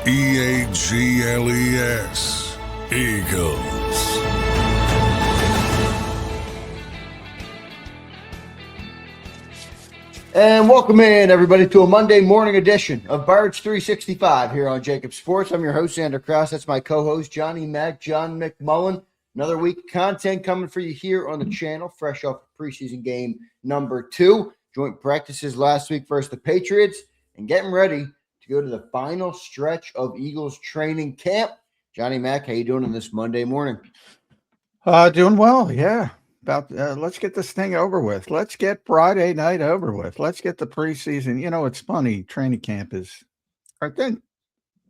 Eagles. Eagles. And welcome in, everybody, to a Monday morning edition of Birds 365 here on JAKIB Sports. I'm your host, Xander Krause. That's my co-host, John McMullen. Another week of content coming for you here on the channel, fresh off preseason game number 2. Joint practices last week versus the Patriots, and getting ready to go to the final stretch of Eagles training camp. Johnny Mac, how you doing on this Monday morning? Doing well, yeah. Let's get this thing over with. Let's get Friday night over with. Let's get the preseason. You know, it's funny. Training camp is, I think,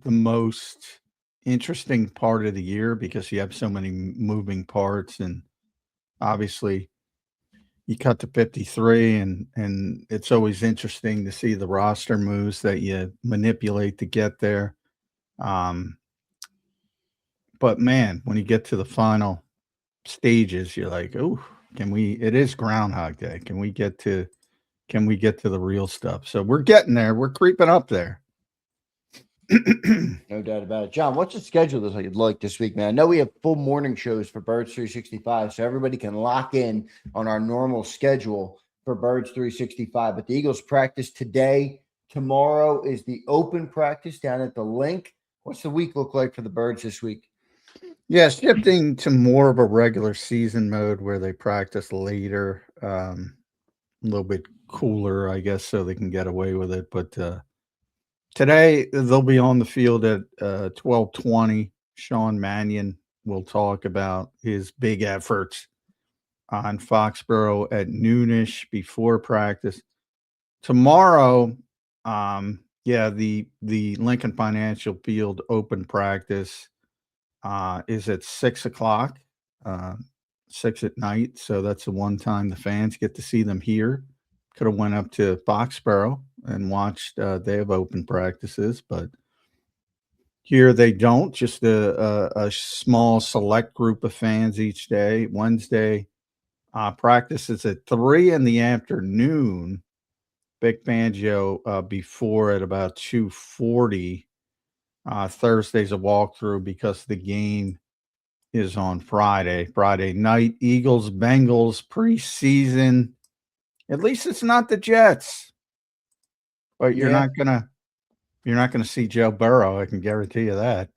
the most interesting part of the year because you have so many moving parts, and obviously you cut to 53, and it's always interesting to see the roster moves that you manipulate to get there. But man, when you get to the final stages, you're like, oh, it is Groundhog Day. Can we get to the real stuff? So we're getting there. We're creeping up there. No doubt about it. John, what's the schedule like this week, man? I know we have full morning shows for Birds 365, so everybody can lock in on our normal schedule for Birds 365. But the Eagles practice today. Tomorrow is the open practice down at the Link. What's the week look like for the Birds this week? Yeah, shifting to more of a regular season mode where they practice later, a little bit cooler, I guess, so they can get away with it. But today, they'll be on the field at 12:20. Sean Mannion will talk about his big efforts on Foxborough at noonish before practice. Tomorrow, the Lincoln Financial Field open practice is at 6 o'clock, 6 at night. So that's the one time the fans get to see them here. Could have went up to Foxborough and watched. They have open practices, but here they don't. Just a small select group of fans each day. Wednesday practice is at 3 in the afternoon. Big Fangio before at about 2:40. Thursday's a walkthrough because the game is on Friday night. Eagles, Bengals preseason. At least it's not the Jets. But you're not gonna see Joe Burrow. I can guarantee you that.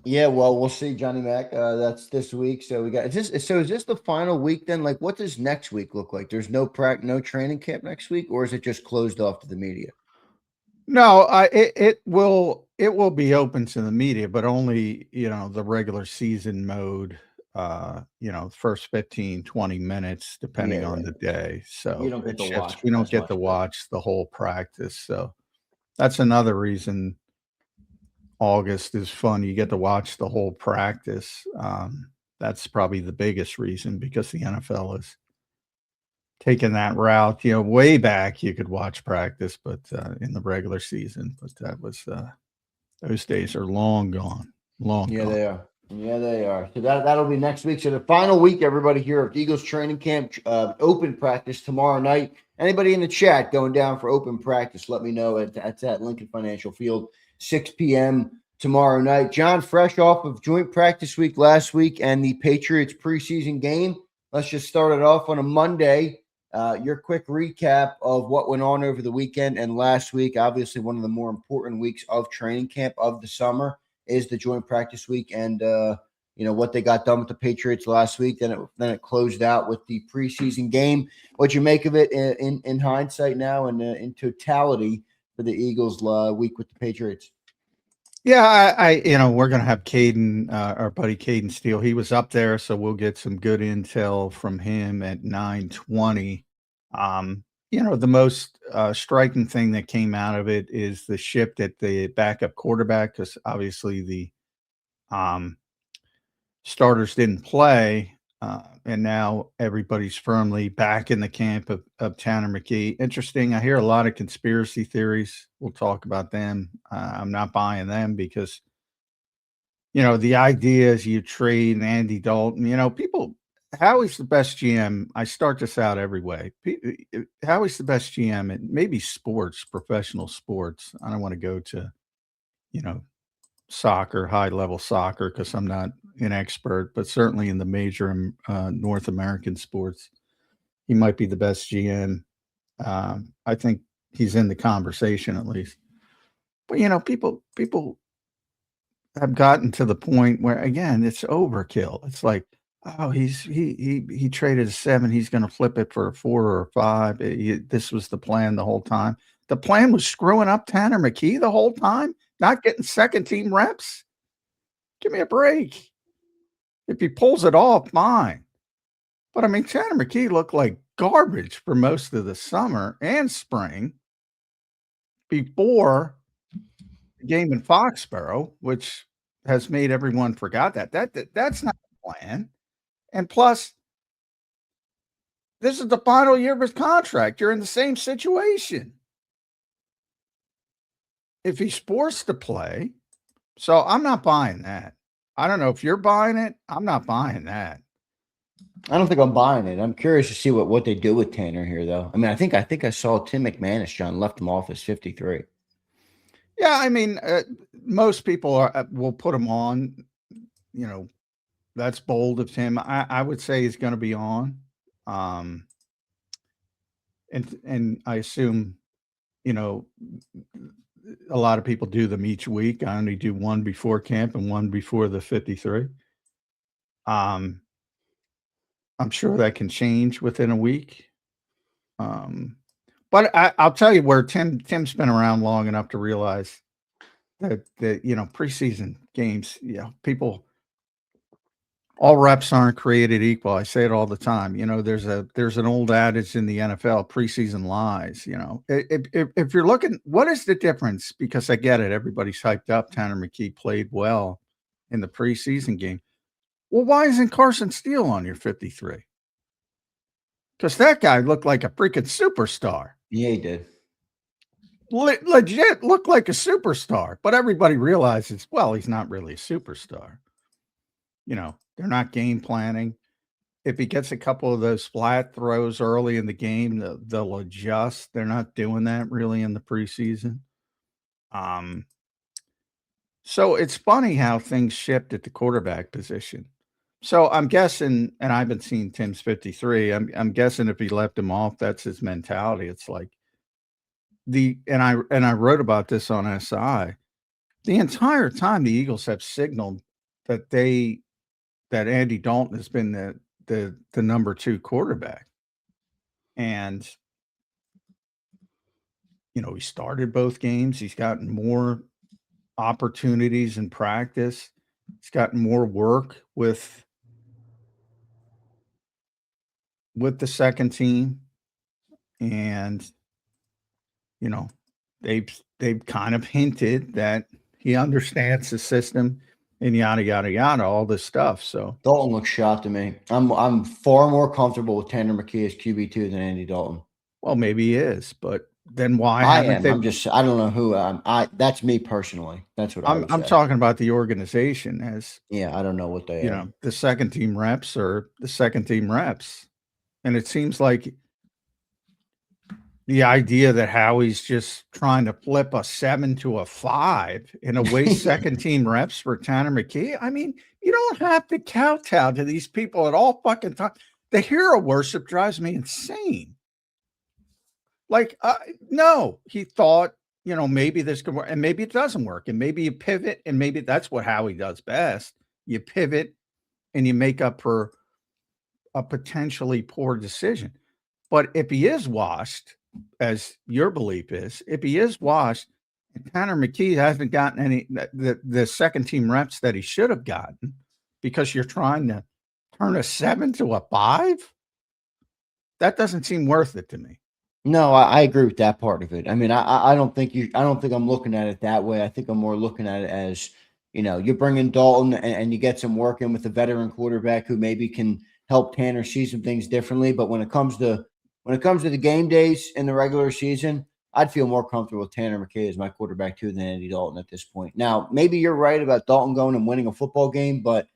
Yeah, well, we'll see, Johnny Mac. That's this week. So we got is this the final week then? Like, what does next week look like? There's no training camp next week, or is it just closed off to the media? No, it will be open to the media, but only, the regular season mode, first 15, 20 minutes, depending on the day. So you don't get to watch. We don't get to watch the whole practice. So that's another reason August is fun. You get to watch the whole practice. That's probably the biggest reason because the NFL is taking that route. Way back you could watch practice, but in the regular season, but that was those days are long gone. Gone. They are. Yeah, they are. So that'll be next week. So the final week, everybody, here at Eagles training camp, open practice tomorrow night. Anybody in the chat going down for open practice, let me know. It's at Lincoln Financial Field, 6 p.m. tomorrow night. John, fresh off of joint practice week last week and the Patriots preseason game, let's just start it off on a Monday. Your quick recap of what went on over the weekend and last week. Obviously, one of the more important weeks of training camp of the summer is the joint practice week, and what they got done with the Patriots last week. Then it closed out with the preseason game. What'd you make of it in hindsight now and in totality for the Eagles week with the Patriots? Yeah, we're going to have Caden, our buddy Caden Steele. He was up there, so we'll get some good intel from him at 9:20. The most striking thing that came out of it is the shift at the backup quarterback, because obviously the starters didn't play, and now everybody's firmly back in the camp of Tanner McKee. Interesting. I hear a lot of conspiracy theories. We'll talk about them. I'm not buying them because, the idea is you trade Andy Dalton. People Howie's the best GM. I start this out every way. Howie's the best GM in maybe sports, professional sports. I don't want to go to, soccer, high level soccer, because I'm not an expert, but certainly in the major North American sports, he might be the best GM. I think he's in the conversation at least. But people have gotten to the point where, again, it's overkill. It's like, oh, he traded a 7. He's going to flip it for a 4 or a 5. This was the plan the whole time. The plan was screwing up Tanner McKee the whole time, not getting second team reps. Give me a break. If he pulls it off, fine. But I mean, Tanner McKee looked like garbage for most of the summer and spring before the game in Foxborough, which has made everyone forgot that. That's not the plan. And plus, this is the final year of his contract. You're in the same situation. If he's forced to play, so I'm not buying that. I don't know if you're buying it. I'm not buying that. I don't think I'm buying it. I'm curious to see what they do with Tanner here, though. I mean, I think I saw Tim McManus, John, left him off as 53. Yeah, I mean, most people will put him on. That's bold of him. I would say he's going to be on. And I assume, a lot of people do them each week. I only do one before camp and one before the 53. I'm sure that can change within a week. But I'll tell you where Tim's been around long enough to realize that preseason games, people, all reps aren't created equal. I say it all the time. There's an old adage in the NFL: preseason lies. If you're looking, what is the difference? Because I get it, everybody's hyped up. Tanner McKee played well in the preseason game. Well, why isn't Carson Steele on your 53? Because that guy looked like a freaking superstar. Yeah, he did. Legit looked like a superstar, but everybody realizes, well, he's not really a superstar. They're not game planning. If he gets a couple of those flat throws early in the game, they'll adjust. They're not doing that really in the preseason. So it's funny how things shift at the quarterback position. So I'm guessing, and I haven't seen Tim's 53. I'm guessing if he left him off, that's his mentality. It's like and I wrote about this on SI. The entire time the Eagles have signaled that Andy Dalton has been the number 2 quarterback. And he started both games. He's gotten more opportunities in practice. He's gotten more work with the second team. And they've kind of hinted that he understands the system and yada yada yada, all this stuff. So Dalton looks shot to me. I'm far more comfortable with Tanner McKee as QB2 than Andy Dalton. Well, maybe he is, but then why? I don't know who. That's me personally. That's what I'm talking about. The organization as. Yeah, I don't know what they. The second team reps or the second team reps, and it seems like the idea that Howie's just trying to flip a 7 to a 5 in a way second team reps for Tanner McKee. I mean, you don't have to kowtow to these people at all fucking time. The hero worship drives me insane. Like, no, he thought, maybe this could work, and maybe it doesn't work, and maybe you pivot, and maybe that's what Howie does best. You pivot, and you make up for a potentially poor decision. But if he is washed, as your belief is, if he is washed, and Tanner McKee hasn't gotten any the second team reps that he should have gotten because you're trying to turn a 7 to a 5, that doesn't seem worth it to me. No, I agree with that part of it. I mean, I don't think I'm looking at it that way. I think I'm more looking at it as, you bring in Dalton and you get some work in with a veteran quarterback who maybe can help Tanner see some things differently. But when it comes to the game days in the regular season, I'd feel more comfortable with Tanner McKee as my quarterback too than Andy Dalton at this point. Now, maybe you're right about Dalton going and winning a football game, but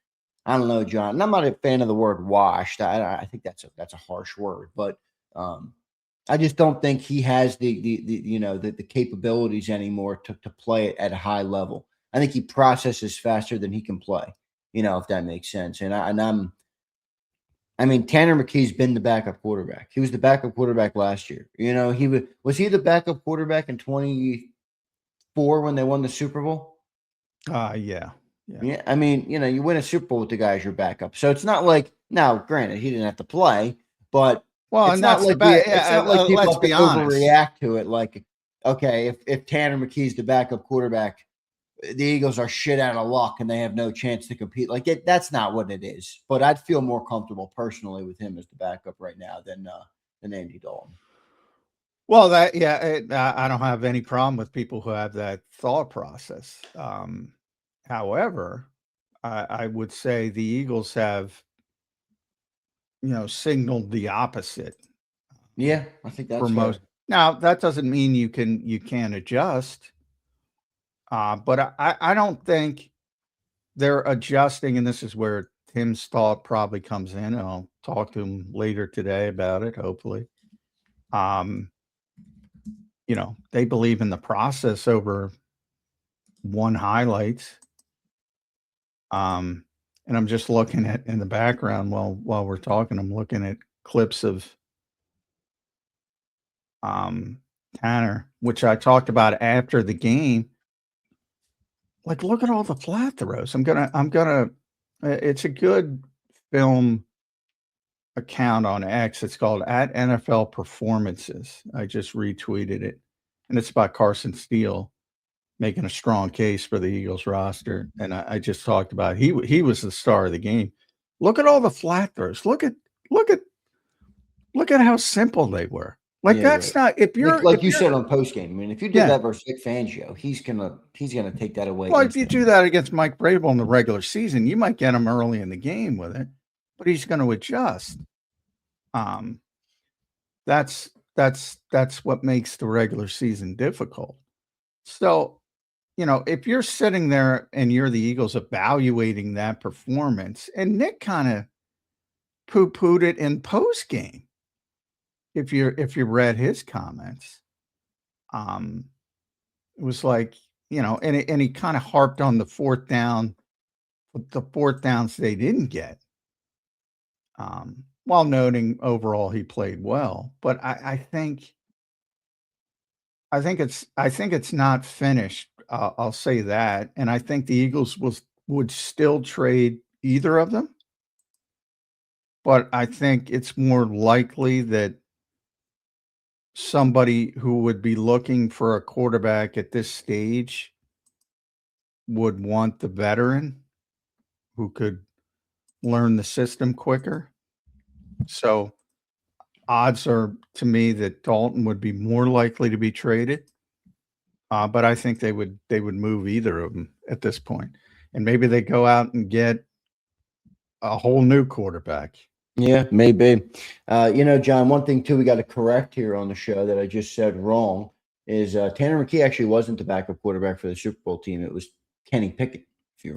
I don't know, John. And I'm not a fan of the word washed. I think that's a harsh word, but I just don't think he has the capabilities anymore to play it at a high level. I think he processes faster than he can play. If that makes sense. I mean, Tanner McKee's been the backup quarterback. He was the backup quarterback last year. Was he the backup quarterback in 24 when they won the Super Bowl? Yeah. Yeah. I mean, you win a Super Bowl with the guy as your backup. So it's not like, now, granted, he didn't have to play, but it's not like it's not like people have to overreact to it. Like, okay, if Tanner McKee's the backup quarterback, the Eagles are shit out of luck and they have no chance to compete. Like that's not what it is. But I'd feel more comfortable personally with him as the backup right now than Andy Dalton. Well, I don't have any problem with people who have that thought process. However, I would say the Eagles have, signaled the opposite. Yeah, I think that's for fair. most. Now, that doesn't mean you can't adjust. But I don't think they're adjusting, and this is where Tim's thought probably comes in. And I'll talk to him later today about it, hopefully. They believe in the process over one highlights. And I'm just looking at in the background while we're talking, I'm looking at clips of Tanner, which I talked about after the game. Like, look at all the flat throws. I'm gonna it's a good film account on X. It's called at NFL Performances. I just retweeted it, and it's about Carson Steele making a strong case for the Eagles roster. And I just talked about he was the star of the game. Look at all the flat throws. Look at how simple they were. Like, that's not, if you're like you said on postgame. I mean, if you did that versus Vic Fangio, he's gonna take that away. Well, if you do that against Mike Vrabel in the regular season, you might get him early in the game with it, but he's going to adjust. That's what makes the regular season difficult. So, if you're sitting there and you're the Eagles evaluating that performance, and Nick kind of poo-pooed it in postgame. If you read his comments, it was like, and he kind of harped on the fourth downs they didn't get, while noting overall he played well. But I think it's not finished. I'll say that, and I think the Eagles would still trade either of them. But I think it's more likely that somebody who would be looking for a quarterback at this stage would want the veteran who could learn the system quicker. So odds are, to me, that Dalton would be more likely to be traded. But I think they would move either of them at this point. And maybe they go out and get a whole new quarterback. Yeah, maybe. John, one thing too we got to correct here on the show that I just said wrong is Tanner McKee actually wasn't the backup quarterback for the Super Bowl team. It was Kenny Pickett.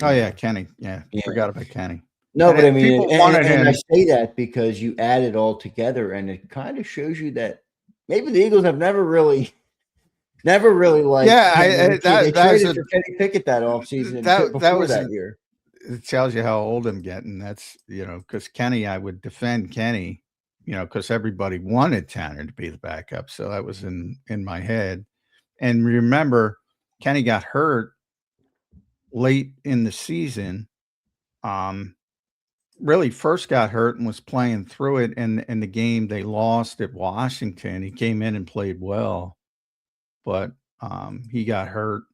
Oh yeah, Kenny. Yeah, forgot about Kenny. No, but I mean, and I say that because you add it all together, and it kind of shows you that maybe the Eagles have never really like. Yeah, they traded for Kenny Pickett that offseason. That was that year. It tells you how old I'm getting. That's, because Kenny, I would defend Kenny, because everybody wanted Tanner to be the backup. So that was in my head. And remember, Kenny got hurt late in the season. Really first got hurt and was playing through it. And in the game they lost at Washington, he came in and played well, but he got hurt.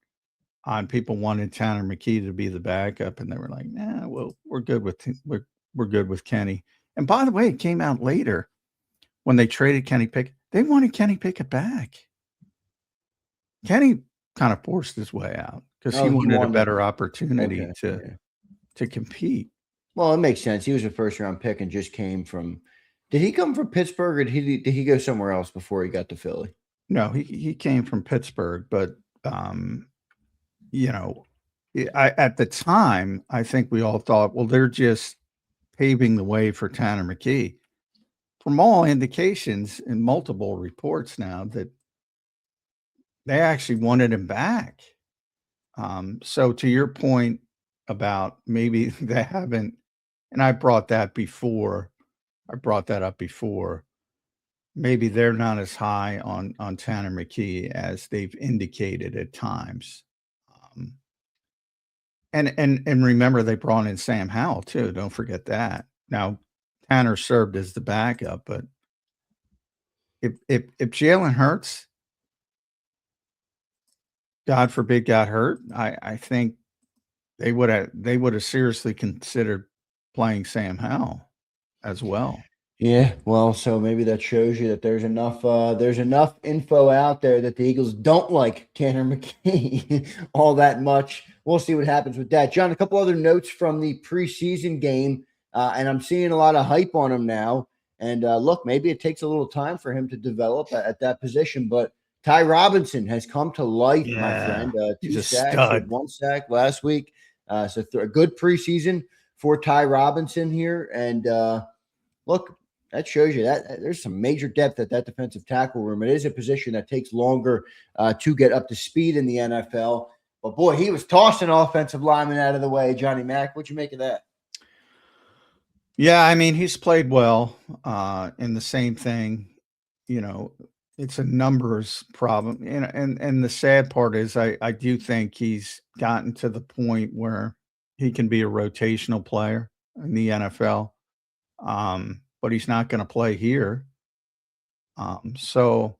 People wanted Tanner McKee to be the backup, and they were like, "Nah, well, we're good with Kenny." And by the way, it came out later when they traded Kenny Pickett. They wanted Kenny Pickett back. Kenny kind of forced his way out because he wanted a better opportunity to compete. Well, it makes sense. He was a first-round pick and just came from. Did he come from Pittsburgh, or did he go somewhere else before he got to Philly? No, he came from Pittsburgh, but At the time, I think we all thought, well, they're just paving the way for Tanner McKee. From all indications in multiple reports now that they actually wanted him back. So to your point about maybe they haven't, and I brought that up before. Maybe they're not as high on Tanner McKee as they've indicated at times. And remember they brought in Sam Howell too. Don't forget that. Now Tanner served as the backup, but if Jalen Hurts, God forbid, got hurt, I think they would have seriously considered playing Sam Howell as well. Yeah, well, so maybe that shows you that there's enough info out there that the Eagles don't like Tanner McKee all that much. We'll see what happens with that. John, a couple other notes from the preseason game, and I'm seeing a lot of hype on him now. And look, maybe it takes a little time for him to develop at that position, but Ty Robinson has come to life, my friend. He's 2 a sacks, stud. 1 sack last week. So a good preseason for Ty Robinson here. And look, that shows you that there's some major depth at that defensive tackle room. It is a position that takes longer to get up to speed in the NFL. But, boy, he was tossing offensive linemen out of the way. Johnny Mack, what'd you make of that? Yeah, I mean, he's played well in the same thing. It's a numbers problem. And the sad part is I do think he's gotten to the point where he can be a rotational player in the NFL. But he's not going to play here. So,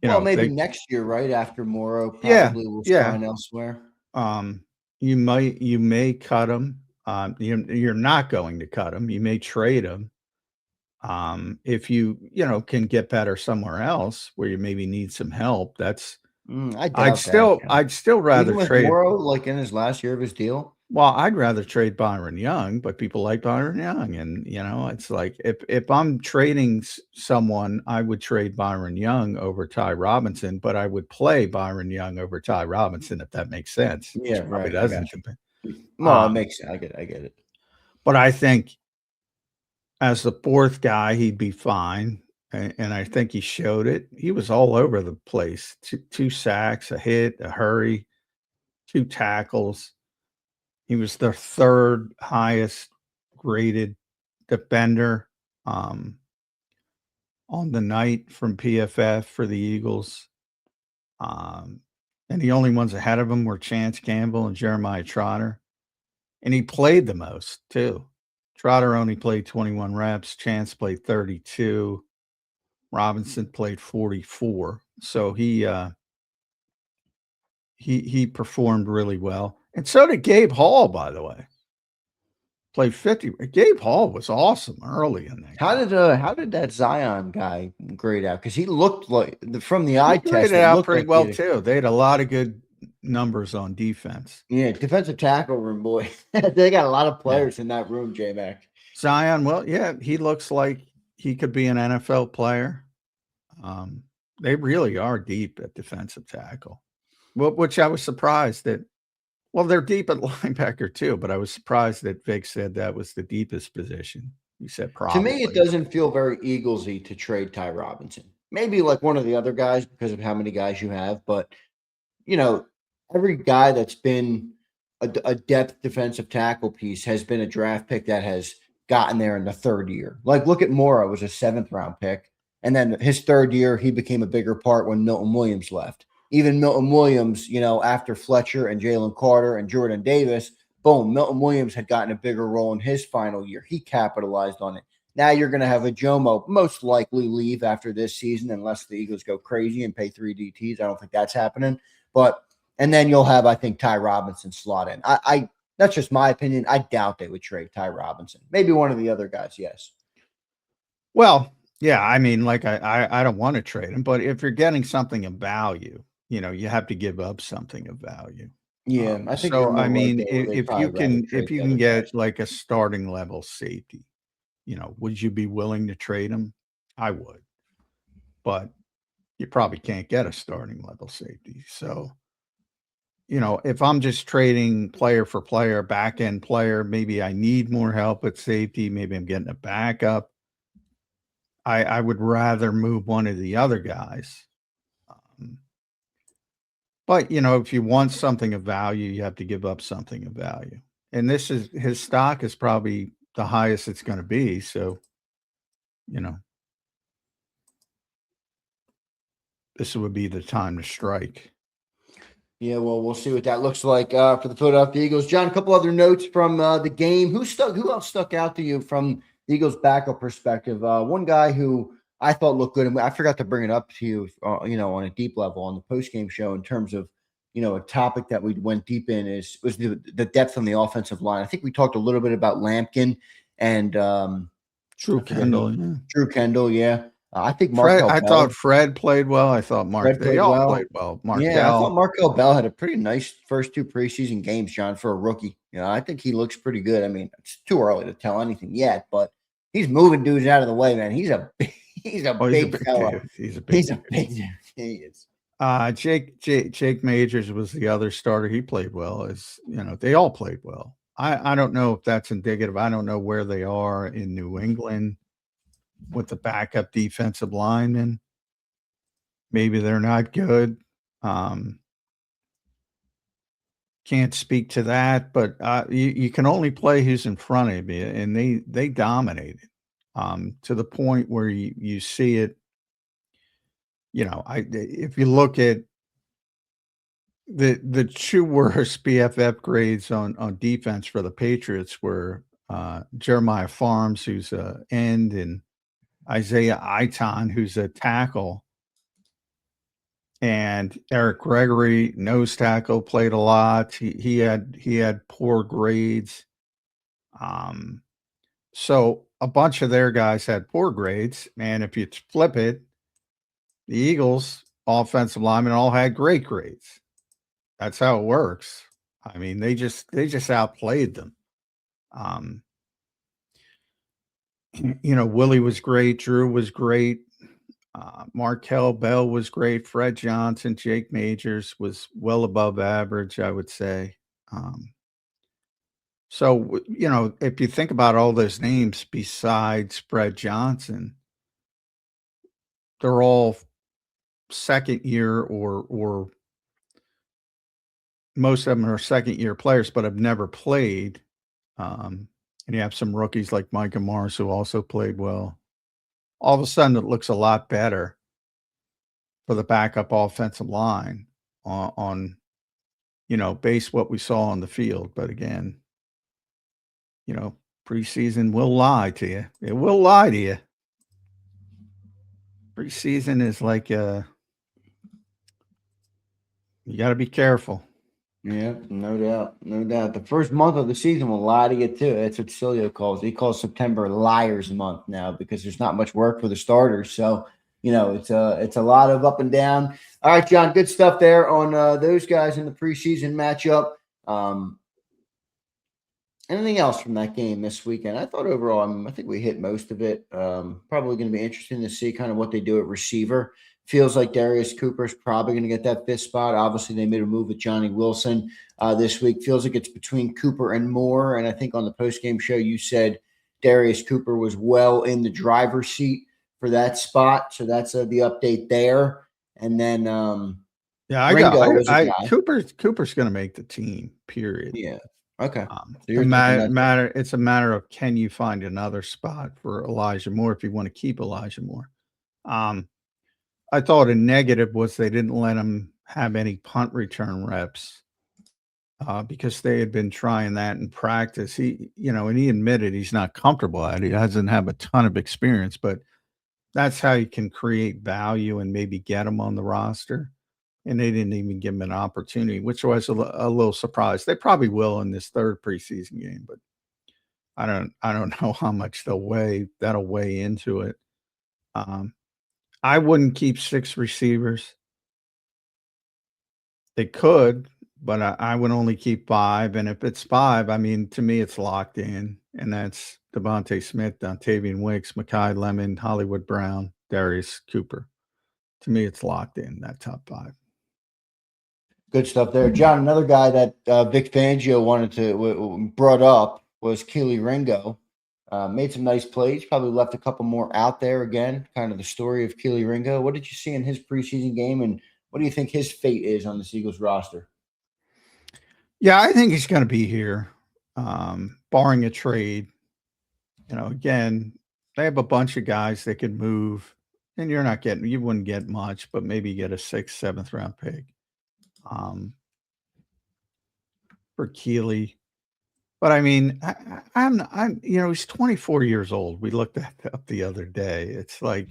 maybe next year, right after Morrow, probably will sign elsewhere. You may cut him. You're not going to cut him. You may trade him. If you can get better somewhere else where you maybe need some help. That's I'd still rather trade Morrow, like in his last year of his deal. Well, I'd rather trade Byron Young, but people like Byron Young. And, it's like if I'm trading someone, I would trade Byron Young over Ty Robinson, but I would play Byron Young over Ty Robinson, if that makes sense. Yeah, probably right. doesn't. No, it makes sense. I get it. But I think as the fourth guy, he'd be fine. And I think he showed it. He was all over the place. Two sacks, a hit, a hurry, 2 tackles. He was the 3rd highest graded defender on the night from PFF for the Eagles. And the only ones ahead of him were Chance Campbell and Jeremiah Trotter. And he played the most, too. Trotter only played 21 reps. Chance played 32. Robinson played 44. So he performed really well. And so did Gabe Hall, by the way. Played 50. Gabe Hall was awesome early in that game. How did that Zion guy grade out? Because he looked like from the eye test, graded out pretty well too. They had a lot of good numbers on defense. Yeah, defensive tackle room, boy. They got a lot of players in that room, J-Mac. Zion, well, yeah, he looks like he could be an NFL player. They really are deep at defensive tackle, which I was surprised that. Well, they're deep at linebacker too, but I was surprised that Vic said that was the deepest position. He said probably. To me, it doesn't feel very Eaglesy to trade Ty Robinson. Maybe like one of the other guys because of how many guys you have, but every guy that's been a depth defensive tackle piece has been a draft pick that has gotten there in the 3rd year. Like look at Morrow, was a 7th round pick, and then his 3rd year he became a bigger part when Milton Williams left. Even Milton Williams, after Fletcher and Jalen Carter and Jordan Davis, boom, Milton Williams had gotten a bigger role in his final year. He capitalized on it. Now you're going to have a Jomo most likely leave after this season unless the Eagles go crazy and pay 3 DTs. I don't think that's happening. And then you'll have, I think, Ty Robinson slot in. I that's just my opinion. I doubt they would trade Ty Robinson. Maybe one of the other guys, yes. Well, yeah, I mean, like I don't want to trade him, but if you're getting something of value, you have to give up something of value. Yeah, I think so. I mean, if you can get like a starting level safety, would you be willing to trade him? I would, but you probably can't get a starting level safety. So, if I'm just trading player for player, back end player, maybe I need more help at safety. Maybe I'm getting a backup. I would rather move one of the other guys. But if you want something of value, you have to give up something of value. And his stock is probably the highest it's going to be. So, this would be the time to strike. Yeah, well, we'll see what that looks like for the Philadelphia Eagles. John, a couple other notes from the game. Who else stuck out to you from the Eagles' backup perspective? One guy who I thought looked good, and I forgot to bring it up to you, on a deep level on the post-game show in terms of, a topic that we went deep in was the depth on the offensive line. I think we talked a little bit about Lampkin and Drew Kendall. Yeah. Drew Kendall, yeah. I think I thought Fred played well. I thought they all played well. Yeah, I thought Markel Bell had a pretty nice first 2 preseason games, John, for a rookie. I think he looks pretty good. I mean, it's too early to tell anything yet, but he's moving dudes out of the way, man. He's a big fella. Dude. He's a big dude. He is. Jake Majors was the other starter. He played well. They all played well. I don't know if that's indicative. I don't know where they are in New England with the backup defensive linemen. Maybe they're not good. Can't speak to that, but you can only play who's in front of you, and they dominated to the point where you see it. If you look at the 2 worst BFF grades on defense for the Patriots were Jeremiah Farms, who's an end, and Isaiah Iton, who's a tackle, and Eric Gregory, nose tackle, played a lot. He had poor grades. So a bunch of their guys had poor grades, and if you flip it, the Eagles offensive linemen all had great grades. That's how it works. I mean, they just outplayed them. Willie was great. Drew was great. Markel Bell was great. Fred Johnson, Jake Majors was well above average, I would say. So, if you think about all those names besides Fred Johnson, they're all second year or most of them are second year players, but have never played. And you have some rookies like Micah Morris who also played well. All of a sudden, it looks a lot better for the backup offensive line on base what we saw on the field. But again, preseason will lie to you. It will lie to you. Preseason is like you got to be careful. Yeah, no doubt. No doubt. The first month of the season will lie to you, too. That's what Cilio calls. He calls September Liars Month now because there's not much work for the starters. So, it's a lot of up and down. All right, John, good stuff there on those guys in the preseason matchup. Anything else from that game this weekend? I thought overall, I think we hit most of it. Probably going to be interesting to see kind of what they do at receiver. Feels like Darius Cooper's probably going to get that 5th spot. Obviously, they made a move with Johnny Wilson this week. Feels like it's between Cooper and Moore. And I think on the postgame show, you said Darius Cooper was well in the driver's seat for that spot. So that's the update there. And then, Cooper's going to make the team, period. Yeah. Okay. It's a matter of, can you find another spot for Elijah Moore if you want to keep Elijah Moore? I thought a negative was they didn't let him have any punt return reps because they had been trying that in practice. He admitted he's not comfortable at it. He doesn't have a ton of experience, but that's how you can create value and maybe get him on the roster. And they didn't even give him an opportunity, which was a little surprise. They probably will in this 3rd preseason game, but I don't know how much that'll weigh into it. I wouldn't keep 6 receivers. They could, but I would only keep 5. And if it's 5, to me, it's locked in. And that's Devontae Smith, Dontavian Wicks, Mekhi Lemon, Hollywood Brown, Darius Cooper. To me, it's locked in, that top 5. Good stuff there, John. Another guy that Vic Fangio brought up was Kelee Ringo. Made some nice plays. Probably left a couple more out there. Again, kind of the story of Kelee Ringo. What did you see in his preseason game, and what do you think his fate is on the Eagles roster? Yeah, I think he's going to be here, barring a trade. Again, they have a bunch of guys that could move, and you wouldn't get much, but maybe get a 6th, 7th round pick for Kelee. But I mean, I'm he's 24 years old. We looked that up the other day. It's like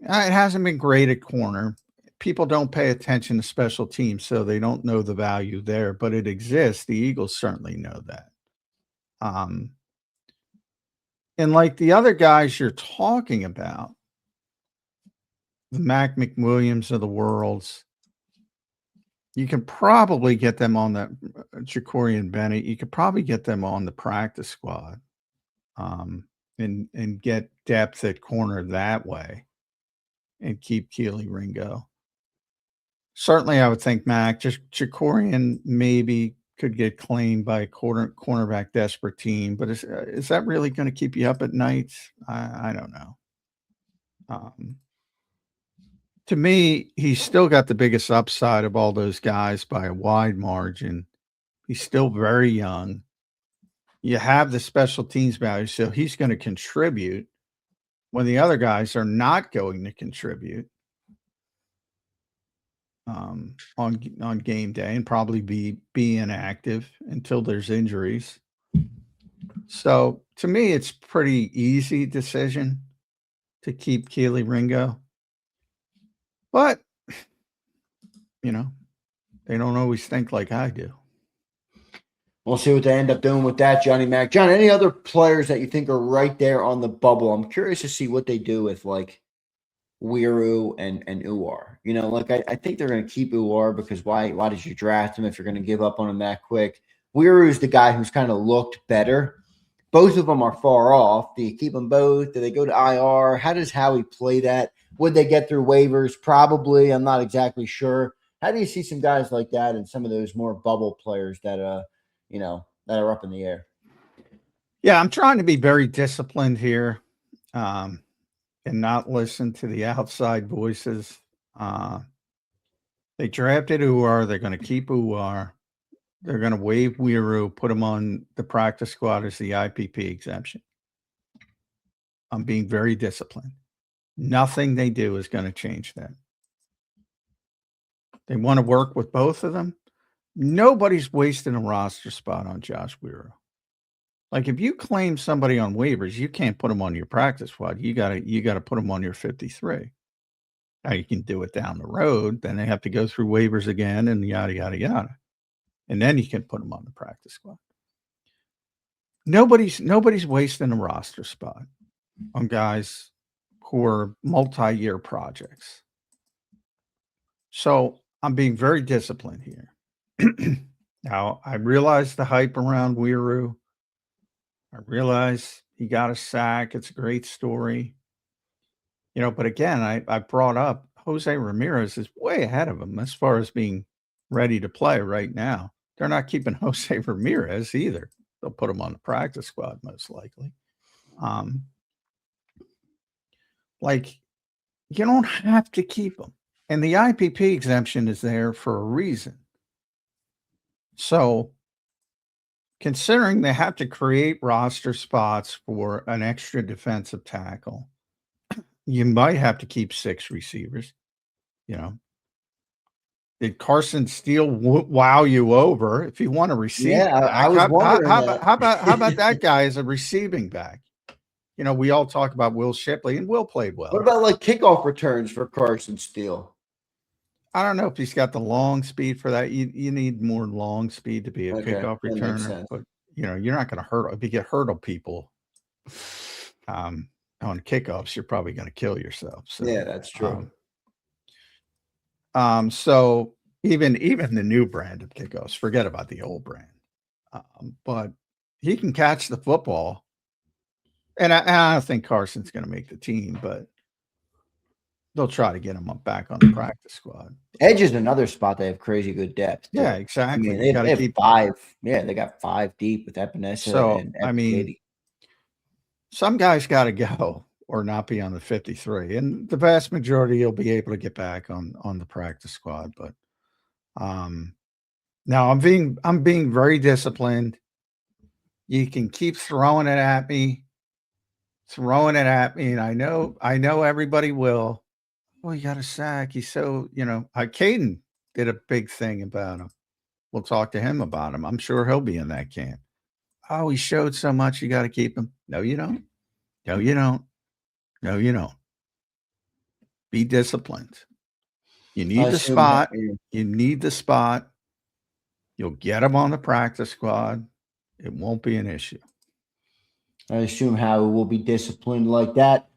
it hasn't been great at corner. People don't pay attention to special teams, so they don't know the value there, but it exists. The Eagles certainly know that. And like the other guys you're talking about, the McWilliams of the worlds, you can probably get them on that Ja'Cory and Bennett. You could probably get them on the practice squad, and get depth at corner that way, and keep Kelee Ringo. Certainly, I would think just Ja'Cory maybe could get claimed by a cornerback desperate team, but is that really going to keep you up at night? I don't know. To me, he's still got the biggest upside of all those guys by a wide margin. He's still very young. You have the special teams value, so he's going to contribute when the other guys are not going to contribute on game day, and probably be inactive until there's injuries. So to me, it's pretty easy decision to keep Kelee Ringo. But, they don't always think like I do. We'll see what they end up doing with that, Johnny Mac. John, any other players that you think are right there on the bubble? I'm curious to see what they do with, like, Weru and Uwar. I think they're going to keep Uwar because why did you draft him if you're going to give up on him that quick? Weru is the guy who's kind of looked better. Both of them are far off. Do you keep them both? Do they go to IR? How does Howie play that? Would they get through waivers? Probably. I'm not exactly sure. How do you see some guys like that and some of those more bubble players that that are up in the air? Yeah, I'm trying to be very disciplined here, and not listen to the outside voices. They drafted Uwar. They're going to keep Uwar. They're going to waive Weru, put him on the practice squad as the IPP exemption. I'm being very disciplined. Nothing they do is going to change that. They want to work with both of them. Nobody's wasting a roster spot on Josh Weru. Like, if you claim somebody on waivers, you can't put them on your practice squad. You got to put them on your 53. Now you can do it down the road. Then they have to go through waivers again and yada, yada, yada. And then you can put them on the practice squad. Nobody's wasting a roster spot on guys who are multi-year projects. So I'm being very disciplined here. Now, I realize the hype around Weru. I realize he got a sack. It's a great story. But again, I brought up Jose Ramirez is way ahead of him as far as being ready to play right now. They're not keeping Jose Ramirez either. They'll put him on the practice squad most likely. You don't have to keep him. And the IPP exemption is there for a reason. So, considering they have to create roster spots for an extra defensive tackle, you might have to keep 6 receivers. Did Carson Steele wow you over? If you want to receive, yeah, I was wondering how about that guy as a receiving back? We all talk about Will Shipley, and Will played well. What about like kickoff returns for Carson Steele? I don't know if he's got the long speed for that. You need more long speed to be a kickoff returner, but you're not going to hurdle. If you get hurdle people on kickoffs, you're probably going to kill yourself. So yeah, that's true. So even the new brand of kickoffs, forget about the old brand. But he can catch the football, and I don't think Carson's going to make the team, but they'll try to get him back on the practice squad. Edge is another spot they have crazy good depth. Too. Yeah, exactly. I mean, they have five. Yeah, they got 5 deep with Epinesa and I mean, some guys got to go or not be on the 53, and the vast majority you'll be able to get back on the practice squad. But now I'm being very disciplined. You can keep throwing it at me, and I know everybody will. Well, you got a sack. He's so, Caden did a big thing about him. We'll talk to him about him. I'm sure he'll be in that camp. Oh, he showed so much. You got to keep him. No, you don't. No, you don't. No, you don't. Be disciplined. You need the spot. You need the spot. You'll get him on the practice squad. It won't be an issue. I assume Howie will be disciplined like that.